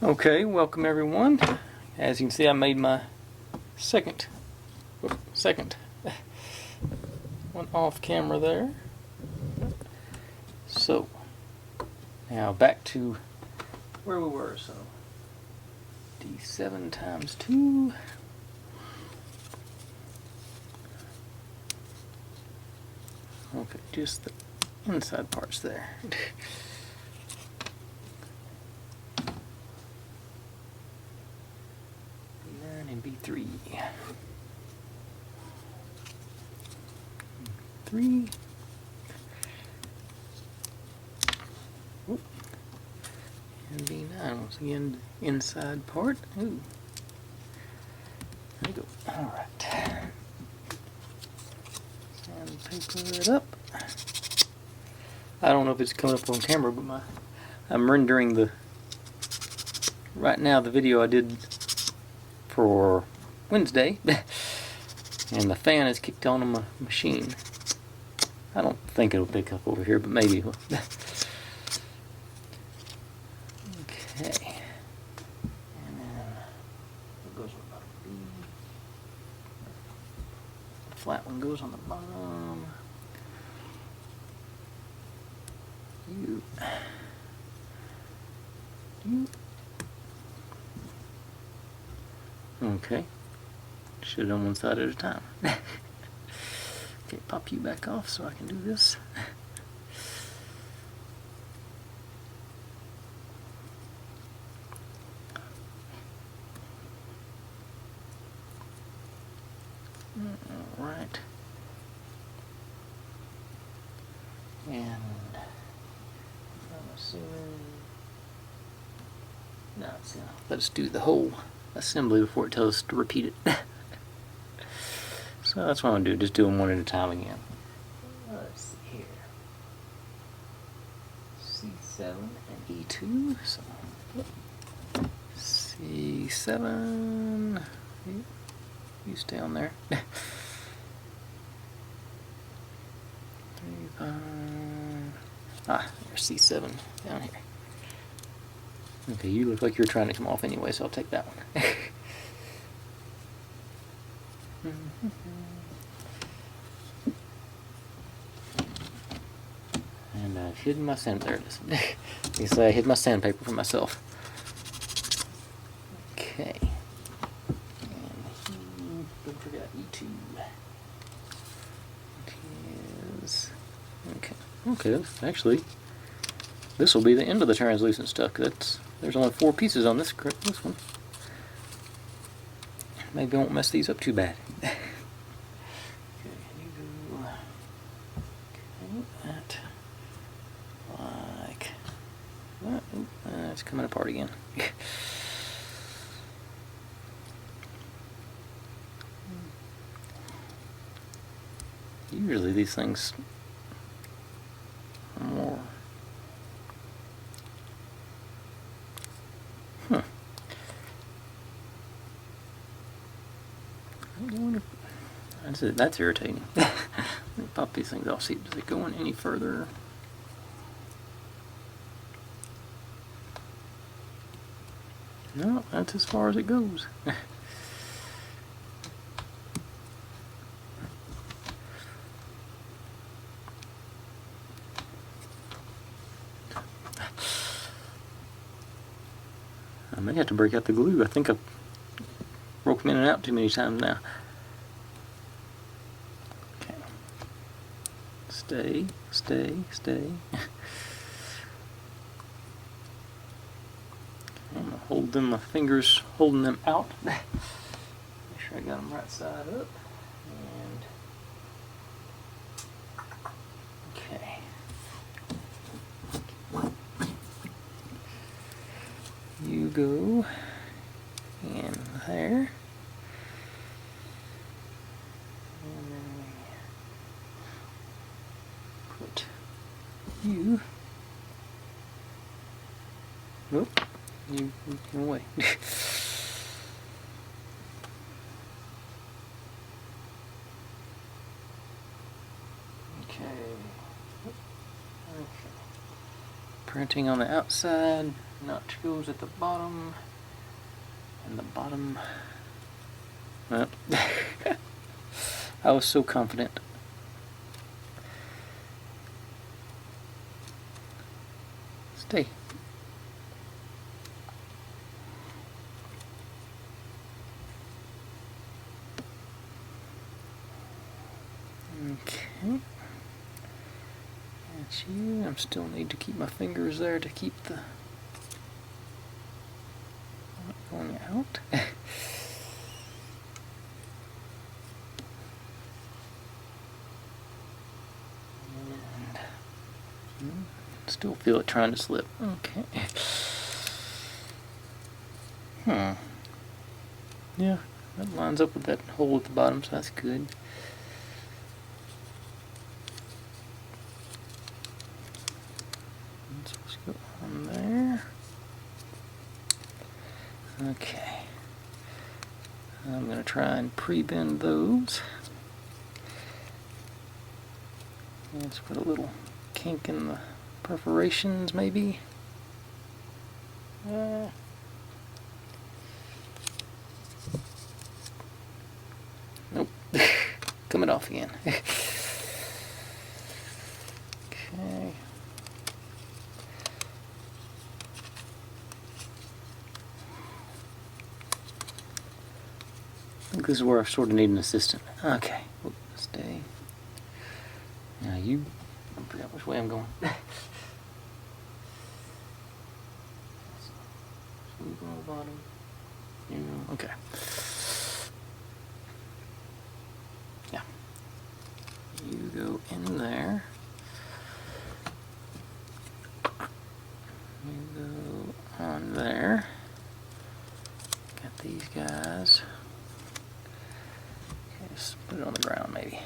Okay, welcome everyone. As you can see, I made my second one off camera there. So now back to where we were. So D7 times 2. Okay, just the inside parts there. B9 and B3. 3. Oop. And B9 once again, inside part. Ooh. There you go. All right. Sandpaper it up. I don't know if it's coming up on camera, but I'm rendering right now the video I did for Wednesday, and the fan is kicked on my machine. I don't think it'll pick up over here, but maybe it will. Okay. And then it goes on the B. The flat one goes on the bottom. Okay. Should have done one side at a time. Okay, pop you back off so I can do this. All right. And I'm assuming, no, let's do the whole assembly before it tells us to repeat it. So that's what I'm going to do, just do them one at a time again. Let's see here. C7 and E2. So C7. You stay on there. 3, 5. There's C7 down here. Okay, you look like you're trying to come off anyway, so I'll take that one. And I've hidden my sand. There it is. You say I hid my sandpaper for myself. Okay. And don't forget E2. Okay. Okay. Actually, this will be the end of the translucent stuff. There's only 4 pieces on this one. Maybe I won't mess these up too bad. Okay, you go. Okay, that. Like that. It's coming apart again. Usually these things are more. That's irritating. Let me pop these things off. See, does it go in any further? No, that's as far as it goes. I may have to break out the glue. I think I've broken in and out too many times now. Okay. Stay, stay, stay. I'm going to hold them, my fingers holding them out. Make sure I got them right side up. And okay. You go in there. And then we put you. Nope. You can away. Okay. Printing on the outside. notch goes at the bottom, and the bottom. Well, I was so confident. Stay. Okay. That's you. I still need to keep my fingers there to keep the going out. And still feel it trying to slip. Okay. Yeah, that lines up with that hole at the bottom, so that's good. So let's go on there. Okay. I'm going to try and pre-bend those. Let's put a little kink in the perforations, maybe. Nope. Coming off again. Okay. I think this is where I sort of need an assistant. Okay. Oop, stay. Now you... I forgot which way I'm going. Smooth on the bottom. Okay. Yeah. You go in there. You go on there. Got these guys. Okay, just put it on the ground maybe.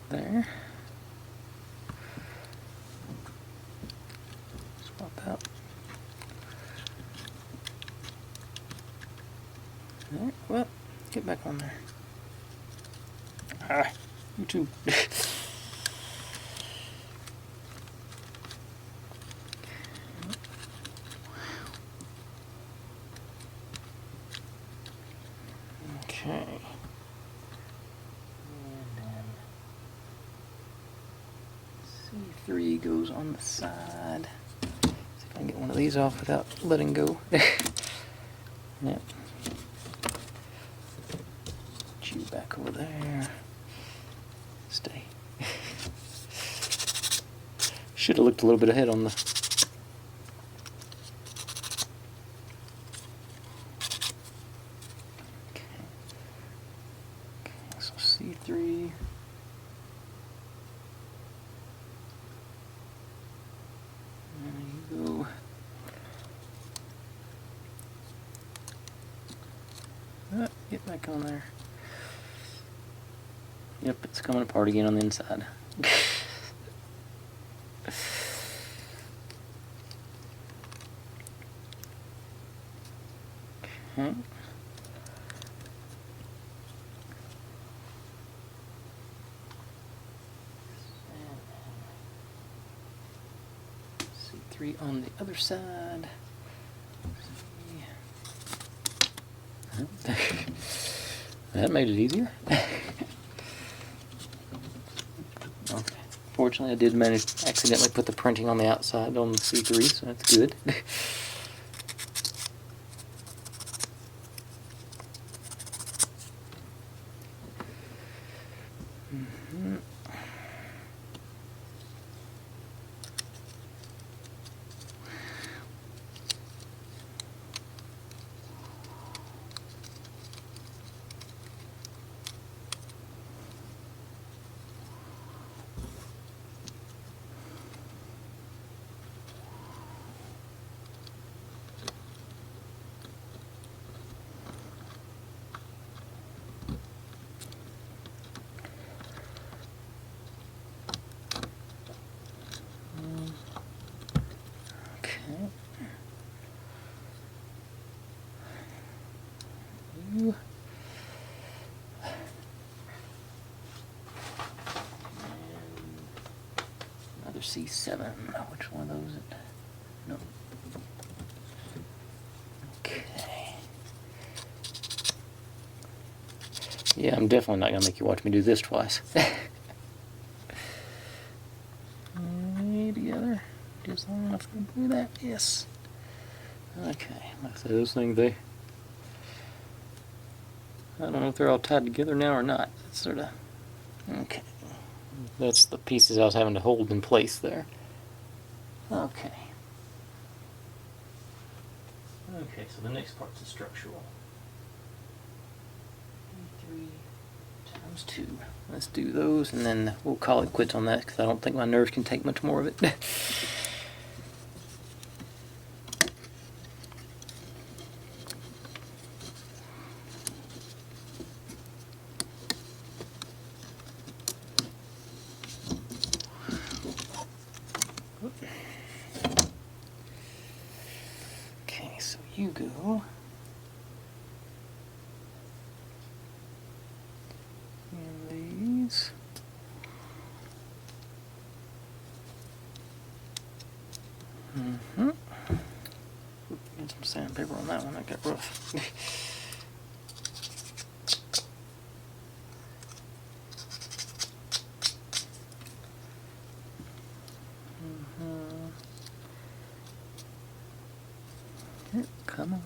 There. Swap out. There. Well, get back on there. Ah, you too. Okay. C3 goes on the side. See if I can get one of these off without letting go. Yep. Put you back over there. Stay. Should have looked a little bit ahead on the... Okay, so C3. There you go. Get back on there. Yep, it's coming apart again on the inside. Okay. C3 on the other side. That made it easier. Okay. Fortunately, I did manage to accidentally put the printing on the outside on the C3, so that's good. C7. Which one of those is it? No. Okay. Yeah, I'm definitely not going to make you watch me do this twice. Together. Just long enough to do that. Yes. Okay. Like I said, those things, I don't know if they're all tied together now or not. It's sort of... Okay. That's the pieces I was having to hold in place there. Okay. Okay, so the next part's the structural. 3 times 2. Let's do those, and then we'll call it quits on that, because I don't think my nerves can take much more of it. Okay, so you go. And these. Get some sandpaper on that one, that got rough. Here, come on.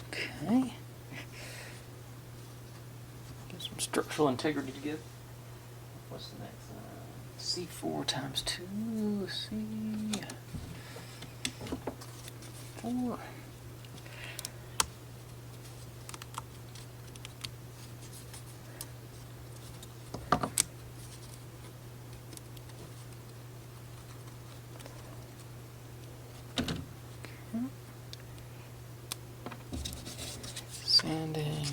Okay. Get some structural integrity together. What's the next? C4 times 2. C4. Sanding.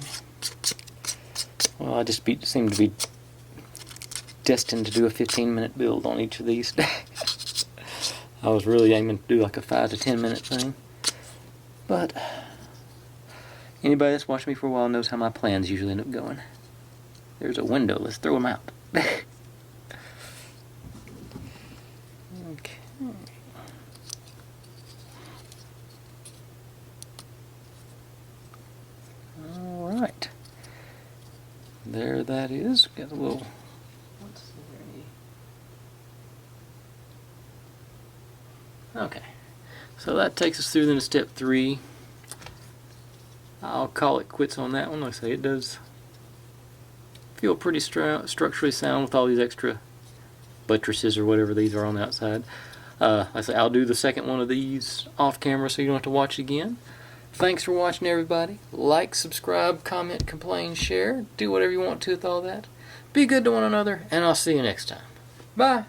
Well, I just seem to be destined to do a 15-minute build on each of these. I was really aiming to do like a 5 to 10 minute thing. But anybody that's watched me for a while knows how my plans usually end up going. There's a window, let's throw them out. Okay. Alright. There that is. Got a little... Okay, so that takes us through then to step 3. I'll call it quits on that one. Like I say, it does feel pretty structurally sound with all these extra buttresses or whatever these are on the outside. Like I say, I'll do the second one of these off camera so you don't have to watch it again. Thanks for watching, everybody. Like, subscribe, comment, complain, share. Do whatever you want to with all that. Be good to one another, and I'll see you next time. Bye.